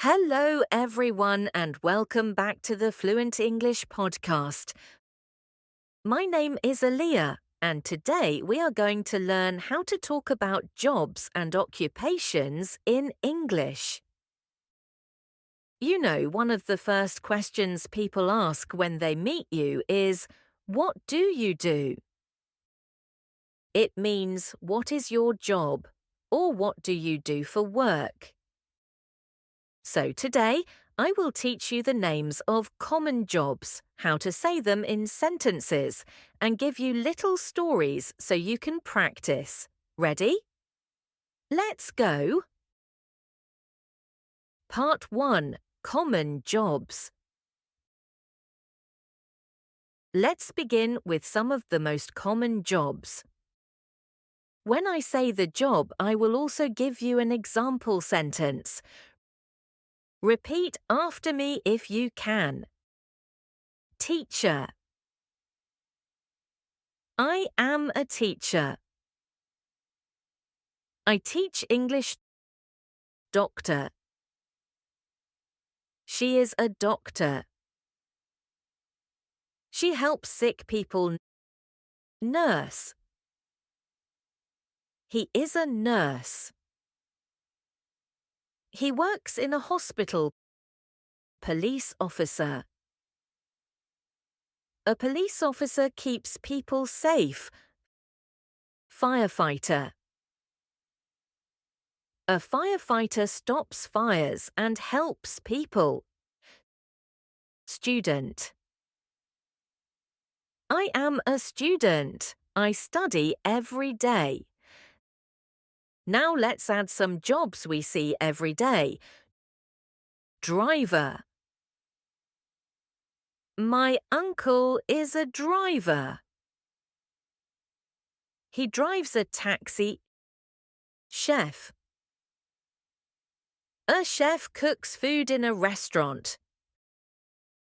Hello, everyone, and welcome back to the Fluent English podcast. My name is Aaliyah, and today we are going to learn how to talk about jobs and occupations in English. You know, one of the first questions people ask when they meet you is, "What do you do?" It means, "What is your job?" or "What do you do for work?" So today, I will teach you the names of common jobs, how to say them in sentences, and give you little stories so you can practice. Ready? Let's go! Part 1. Common Jobs. Let's begin with some of the most common jobs. When I say the job, I will also give you an example sentence. Repeat after me if you can. Teacher. I am a teacher. I teach English. Doctor. She is a doctor. She helps sick people. Nurse. He is a nurse. He works in a hospital. Police officer. A police officer keeps people safe. Firefighter. A firefighter stops fires and helps people. Student. I am a student. I study every day. Now let's add some jobs we see every day. Driver. My uncle is a driver. He drives a taxi. Chef. A chef cooks food in a restaurant.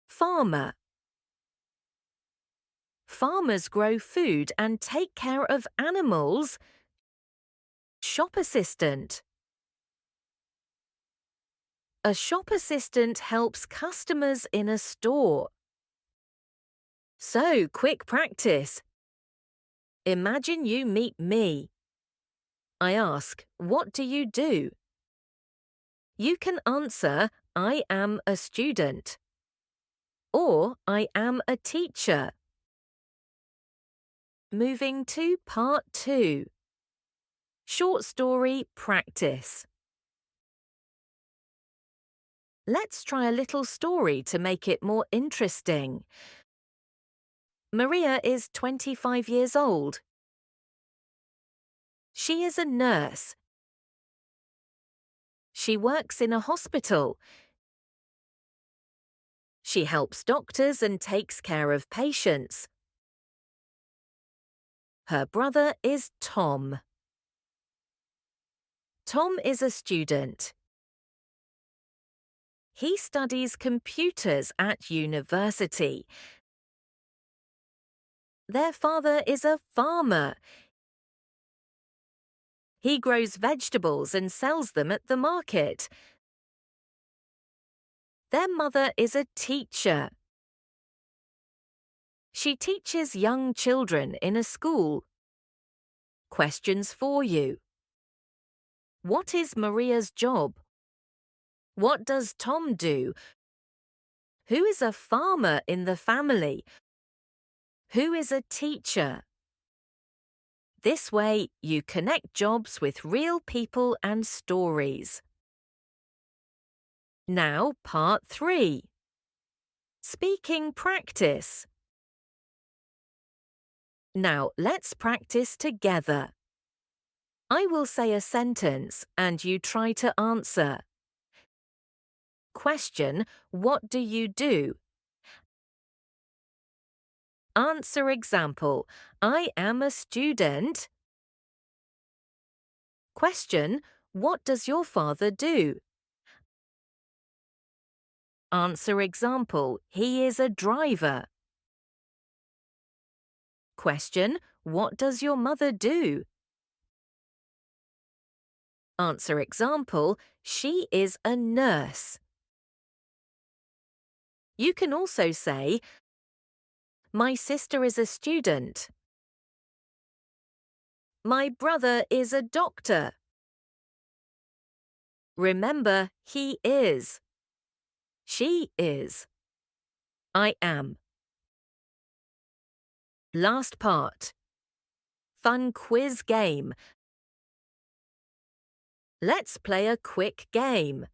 Farmer. Farmers grow food and take care of animals. Shop assistant. A shop assistant helps customers in a store. So, quick practice. Imagine you meet me. I ask, "What do you do?" You can answer, "I am a student," or "I am a teacher." Moving to part 2. Short story practice. Let's try a little story to make it more interesting. Maria is 25 years old. She is a nurse. She works in a hospital. She helps doctors and takes care of patients. Her brother is Tom. Tom is a student. He studies computers at university. Their father is a farmer. He grows vegetables and sells them at the market. Their mother is a teacher. She teaches young children in a school. Questions for you. What is Maria's job? What does Tom do? Who is a farmer in the family? Who is a teacher? This way, you connect jobs with real people and stories. Now, part 3. Speaking practice. Now, let's practice together. I will say a sentence and you try to answer. Question, what do you do? Answer example, I am a student. Question, what does your father do? Answer example, he is a driver. Question, what does your mother do? Answer example, she is a nurse. You can also say, my sister is a student. My brother is a doctor. Remember, he is. She is. I am. Last part. Fun quiz game. Let's play a quick game.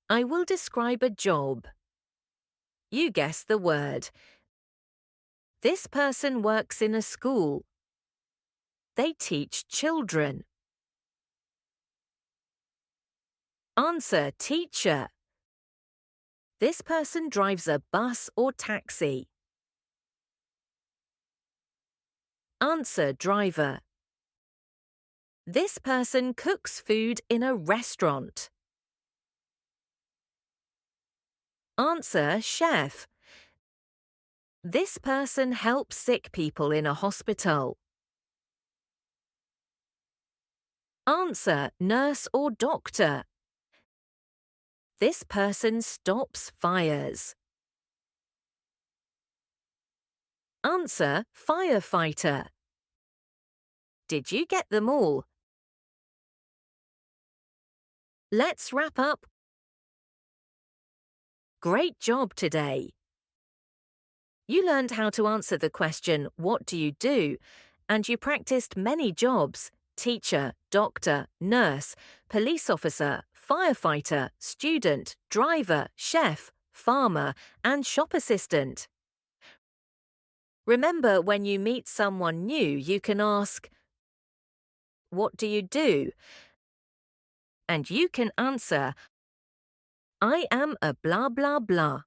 I will describe a job. You guess the word. This person works in a school. They teach children. Answer, teacher. This person drives a bus or taxi. Answer, driver. This person cooks food in a restaurant. Answer, chef. This person helps sick people in a hospital. Answer, nurse or doctor. This person stops fires. Answer, firefighter. Did you get them all? Let's wrap up. Great job today. You learned how to answer the question, what do you do? And you practiced many jobs: teacher, doctor, nurse, police officer, firefighter, student, driver, chef, farmer, and shop assistant. Remember, when you meet someone new, you can ask, what do you do? And you can answer, I am a blah blah blah.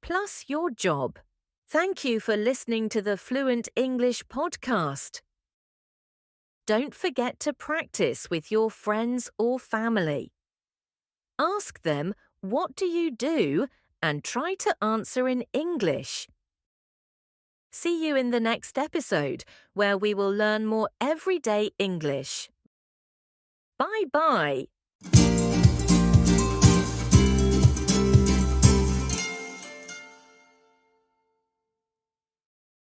Plus your job. Thank you for listening to the Fluent English podcast. Don't forget to practice with your friends or family. Ask them, what do you do? And try to answer in English. See you in the next episode, where we will learn more everyday English. Bye-bye.